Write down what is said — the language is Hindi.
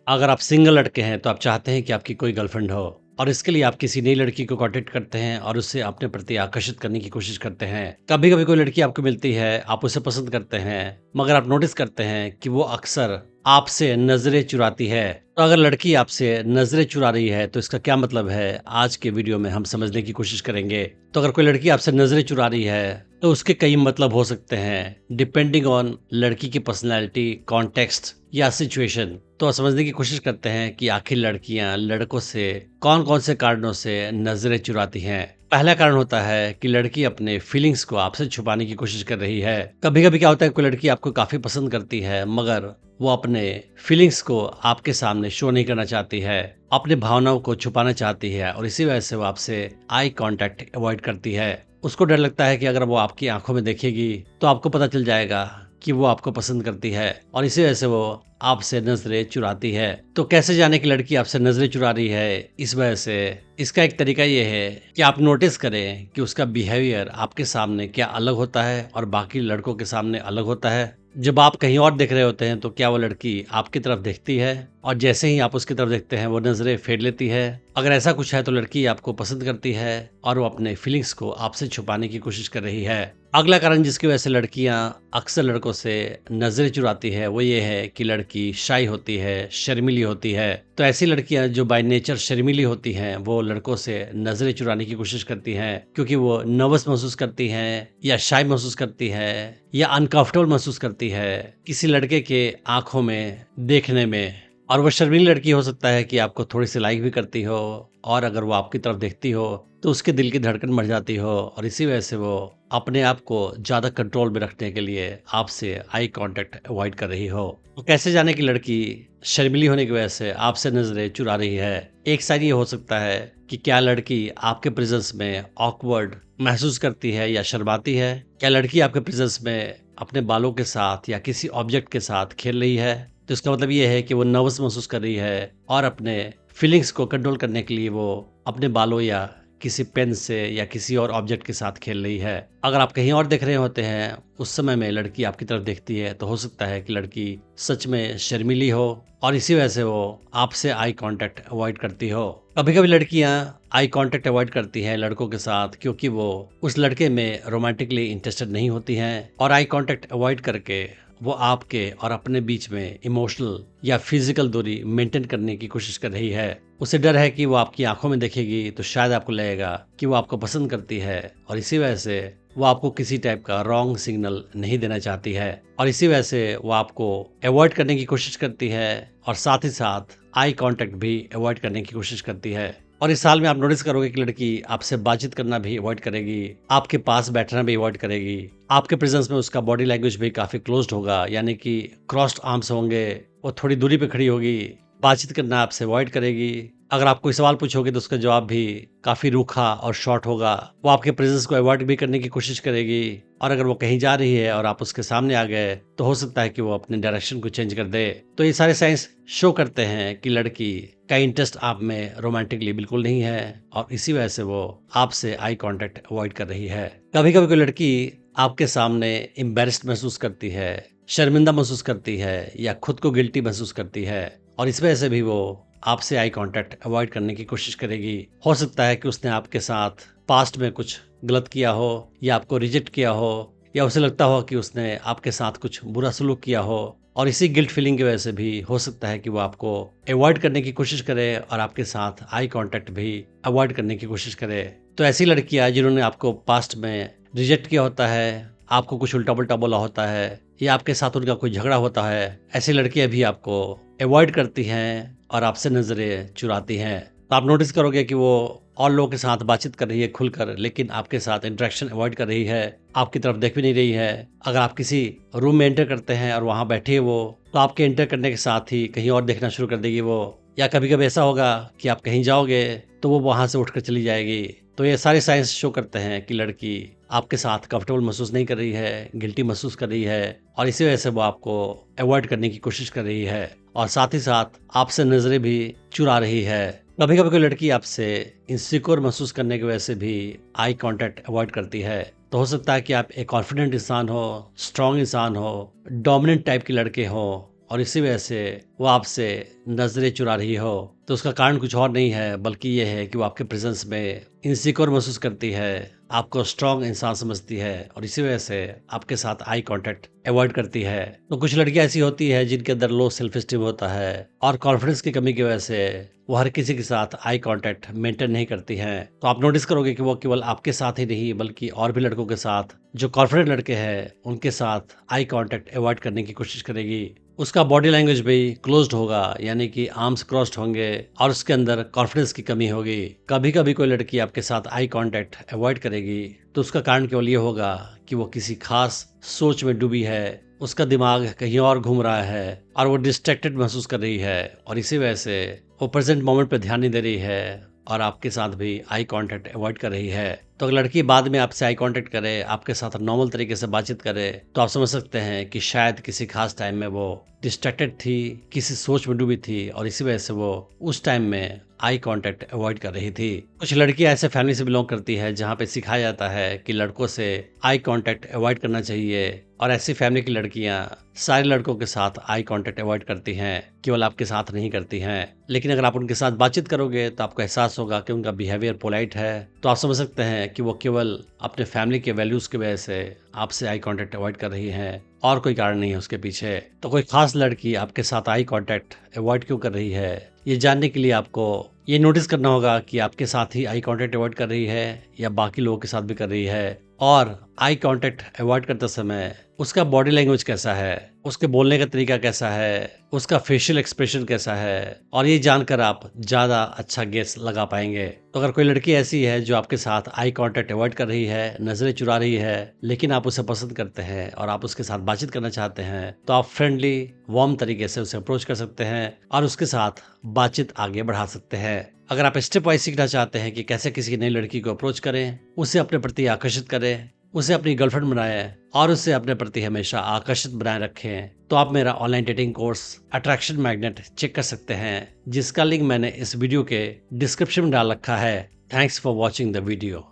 अगर आप सिंगल लड़के हैं तो आप चाहते हैं कि आपकी कोई गर्लफ्रेंड हो और इसके लिए आप किसी नई लड़की को कांटेक्ट करते हैं और उससे अपने प्रति आकर्षित करने की कोशिश करते हैं। कभी कभी कोई लड़की आपको मिलती है, आप उसे पसंद करते हैं, मगर आप नोटिस करते हैं कि वो अक्सर आपसे नजरें चुराती है। तो अगर लड़की आपसे नजरें चुरा रही है तो इसका क्या मतलब है, आज के वीडियो में हम समझने की कोशिश करेंगे। तो अगर कोई लड़की आपसे नजरें चुरा रही है तो उसके कई मतलब हो सकते हैं, डिपेंडिंग ऑन लड़की की पर्सनैलिटी, कॉन्टेक्स्ट या सिचुएशन। तो समझने की कोशिश करते हैं कि आखिर लड़कियां लड़कों से कौन कौन से कारणों से नजरें चुराती हैं। पहला कारण होता है कि लड़की अपने फीलिंग्स को आपसे छुपाने की कोशिश कर रही है। कभी कभी क्या होता है, कोई लड़की आपको काफी पसंद करती है मगर वो अपने फीलिंग्स को आपके सामने शो नहीं करना चाहती है, अपने भावनाओं को छुपाना चाहती है और इसी वजह से वो आपसे आई कांटेक्ट अवॉइड करती है। उसको डर लगता है कि अगर वो आपकी आंखों में देखेगी तो आपको पता चल जाएगा कि वो आपको पसंद करती है और इसी वजह से वो आपसे नजरें चुराती है। तो कैसे जाने की लड़की आपसे नजरें चुरा रही है इस वजह से? इसका एक तरीका ये है कि आप नोटिस करें कि उसका बिहेवियर आपके सामने क्या अलग होता है और बाकी लड़कों के सामने अलग होता है। जब आप कहीं और देख रहे होते हैं तो क्या वो लड़की आपकी तरफ देखती है और जैसे ही आप उसकी तरफ देखते हैं वो नजरें फेर लेती है? अगर ऐसा कुछ है तो लड़की आपको पसंद करती है और वो अपने फीलिंग्स को आपसे छुपाने की कोशिश कर रही है। अगला कारण जिसकी वजह से लड़कियां अक्सर लड़कों से नजरें चुराती है वो ये है कि लड़की शाई होती है, शर्मीली होती है। तो ऐसी लड़कियां जो बाय नेचर शर्मीली होती हैं वो लड़कों से नजरें चुराने की कोशिश करती हैं क्योंकि वो नर्वस महसूस करती हैं या शाई महसूस करती है या अनकंफर्टेबल महसूस करती है किसी लड़के के आंखों में देखने में। और वो शर्मीली लड़की हो सकता है कि आपको थोड़ी सी लाइक भी करती हो और अगर वो आपकी तरफ देखती हो तो उसके दिल की धड़कन बढ़ जाती हो और इसी वजह से वो अपने आप को ज्यादा कंट्रोल में रखने के लिए आपसे आई कांटेक्ट अवॉइड कर रही हो। तो कैसे जाने की लड़की शर्मीली होने की वजह से आपसे नजरें चुरा रही है? एक साइड ये हो सकता है कि क्या लड़की आपके प्रेजेंस में ऑकवर्ड महसूस करती है या शर्माती है? क्या लड़की आपके प्रेजेंस में अपने बालों के साथ या किसी ऑब्जेक्ट के साथ खेल रही है? तो इसका मतलब ये है कि वो नर्वस महसूस कर रही है और अपने फीलिंग्स को कंट्रोल करने के लिए वो अपने बालों या किसी पेन से या किसी और ऑब्जेक्ट के साथ खेल रही है। अगर आप कहीं और देख रहे होते हैं उस समय में लड़की आपकी तरफ देखती है तो हो सकता है कि लड़की सच में शर्मीली हो और इसी वजह से वो आपसे आई कांटेक्ट अवॉइड करती हो। कभी कभी लड़कियां आई कांटेक्ट अवॉइड करती हैं लड़कों के साथ क्योंकि वो उस लड़के में रोमांटिकली इंटरेस्टेड नहीं होती हैं और आई कांटेक्ट अवॉइड करके वो आपके और अपने बीच में इमोशनल या फिजिकल दूरी मेंटेन करने की कोशिश कर रही है। उसे डर है कि वो आपकी आंखों में देखेगी तो शायद आपको लगेगा कि वो आपको पसंद करती है और इसी वजह से वो आपको किसी टाइप का रॉन्ग सिग्नल नहीं देना चाहती है और इसी वजह से वो आपको अवॉइड करने की कोशिश करती है और साथ ही साथ आई कांटेक्ट भी अवॉइड करने की कोशिश करती है। और इस साल में आप नोटिस करोगे कि लड़की आपसे बातचीत करना भी अवॉइड करेगी, आपके पास बैठना भी अवॉइड करेगी। आपके प्रेजेंस में उसका बॉडी लैंग्वेज भी काफी क्लोज्ड होगा, यानी कि क्रॉस्ड आर्म्स होंगे, वो थोड़ी दूरी पे खड़ी होगी, बातचीत करना आपसे अवॉइड करेगी। अगर आप कोई सवाल पूछोगे तो उसका जवाब भी काफी रूखा और शॉर्ट होगा। वो आपके प्रेजेंस को अवॉइड भी करने की कोशिश करेगी और अगर वो कहीं जा रही है और आप उसके सामने आ गए तो हो सकता है कि वो अपने डायरेक्शन को चेंज कर दे। तो ये सारे साइंस शो करते हैं कि लड़की का इंटरेस्ट आप में रोमांटिकली बिल्कुल नहीं है और इसी वजह से वो आपसे आई कांटेक्ट अवॉइड कर रही है। कभी कभी कोई लड़की आपके सामने एम्बैरेस्ड महसूस करती है, शर्मिंदा महसूस करती है या खुद को गिल्टी महसूस करती है और इस वजह से भी वो आपसे आई कांटेक्ट अवॉइड करने की कोशिश करेगी। हो सकता है कि उसने आपके साथ पास्ट में कुछ गलत किया हो या आपको रिजेक्ट किया हो या उसे लगता हो कि उसने आपके साथ कुछ बुरा सलूक किया हो और इसी गिल्ट फीलिंग की वजह से भी हो सकता है कि वो आपको अवॉइड करने की कोशिश करे और आपके साथ आई कांटेक्ट भी अवॉइड करने की कोशिश करे। तो ऐसी लड़कियां जिन्होंने आपको पास्ट में रिजेक्ट किया होता है, आपको कुछ उल्टा पुल्टा बोला होता है या आपके साथ उनका कोई झगड़ा होता है, ऐसी लड़कियां भी आपको अवॉइड करती हैं और आपसे नजरें चुराती हैं। तो आप नोटिस करोगे कि वो और लोगों के साथ बातचीत कर रही है खुलकर, लेकिन आपके साथ इंटरेक्शन अवॉइड कर रही है, आपकी तरफ देख भी नहीं रही है। अगर आप किसी रूम में एंटर करते हैं और वहां बैठी है वो, तो आपके एंटर करने के साथ ही कहीं और देखना शुरू कर देगी वो। या कभी कभी ऐसा होगा कि आप कहीं जाओगे तो वो वहां से उठकर चली जाएगी। तो ये सारे साइंस शो करते हैं कि लड़की आपके साथ कंफर्टेबल महसूस नहीं कर रही है, गिल्टी महसूस कर रही है और इसी वजह से वो आपको अवॉइड करने की कोशिश कर रही है और साथ ही साथ आपसे नजरें भी चुरा रही है। कभी कभी कोई लड़की आपसे इनसिक्योर महसूस करने की वजह से भी आई कांटेक्ट अवॉइड करती है। तो हो सकता है कि आप एक कॉन्फिडेंट इंसान हो, स्ट्रांग इंसान हो, डोमिनेंट टाइप के लड़के हो और इसी वजह से वो आपसे नजरें चुरा रही हो, तो उसका कारण कुछ और नहीं है बल्कि ये है कि वो आपके प्रेजेंस में इनसिक्योर महसूस करती है, आपको स्ट्रांग इंसान समझती है और इसी वजह से आपके साथ आई कांटेक्ट अवॉइड करती है। तो कुछ लड़कियां ऐसी होती है जिनके अंदर लो सेल्फ एस्टीम होता है और कॉन्फिडेंस की कमी की वजह से वो हर किसी के साथ आई कांटेक्ट मेंटेन नहीं करती हैं। तो आप नोटिस करोगे कि वो केवल आपके साथ ही नहीं बल्कि और भी लड़कों के साथ, जो कॉन्फिडेंट लड़के हैं, उनके साथ आई कांटेक्ट अवॉइड करने की कोशिश करेगी। उसका बॉडी लैंग्वेज भी क्लोज्ड होगा, यानी कि आर्म्स क्रॉस्ड होंगे और उसके अंदर कॉन्फिडेंस की कमी होगी। कभी कभी कोई लड़की आपके साथ आई कांटेक्ट अवॉइड करेगी तो उसका कारण केवल ये होगा कि वो किसी खास सोच में डूबी है, उसका दिमाग कहीं और घूम रहा है और वो डिस्ट्रैक्टेड महसूस कर रही है और इसी वजह से वो प्रेजेंट मोमेंट पे ध्यान नहीं दे रही है और आपके साथ भी आई कांटेक्ट अवॉइड कर रही है। तो अगर लड़की बाद में आपसे आई कांटेक्ट करे, आपके साथ नॉर्मल तरीके से बातचीत करे, तो आप समझ सकते हैं कि शायद किसी खास टाइम में वो डिस्ट्रैक्टेड थी, किसी सोच में डूबी थी और इसी वजह से वो उस टाइम में आई कांटेक्ट अवॉइड कर रही थी। कुछ लड़कियां ऐसे फैमिली से बिलोंग करती है जहां पे सिखाया जाता है कि लड़कों से आई कांटेक्ट अवॉइड करना चाहिए और ऐसी फैमिली की लड़कियां सारे लड़कों के साथ आई कांटेक्ट अवॉइड करती हैं, केवल आपके साथ नहीं करती हैं। लेकिन अगर आप उनके साथ बातचीत करोगे तो आपको एहसास होगा कि उनका बिहेवियर पोलाइट है, तो आप समझ सकते हैं कि वो केवल अपने फैमिली के वैल्यूज की वजह से आपसे आई कांटेक्ट अवॉइड कर रही हैं और कोई कारण नहीं है उसके पीछे। तो कोई खास लड़की आपके साथ आई कांटेक्ट अवॉइड क्यों कर रही है, ये जानने के लिए आपको ये नोटिस करना होगा कि आपके साथ ही आई कांटेक्ट अवॉइड कर रही है या बाकी लोगों के साथ भी कर रही है, और आई कांटेक्ट अवॉइड करते समय उसका बॉडी लैंग्वेज कैसा है, उसके बोलने का तरीका कैसा है, उसका फेशियल एक्सप्रेशन कैसा है, और ये जानकर आप ज्यादा अच्छा गेस लगा पाएंगे। तो अगर कोई लड़की ऐसी है जो आपके साथ आई कांटेक्ट अवॉइड कर रही है, नजरें चुरा रही है, लेकिन आप उसे पसंद करते हैं और आप उसके साथ बातचीत करना चाहते हैं, तो आप फ्रेंडली वार्म तरीके से उसे अप्रोच कर सकते हैं और उसके साथ बातचीत आगे बढ़ा सकते हैं। अगर आप स्टेप वाइज सीखना चाहते हैं कि कैसे किसी नई लड़की को अप्रोच करें, उसे अपने प्रति आकर्षित करें, उसे अपनी गर्लफ्रेंड बनाएं और उसे अपने प्रति हमेशा आकर्षित बनाए रखें, तो आप मेरा online dating course attraction magnet check कर सकते हैं, जिसका लिंक मैंने इस वीडियो के डिस्क्रिप्शन में डाल रखा है। Thanks for watching the video.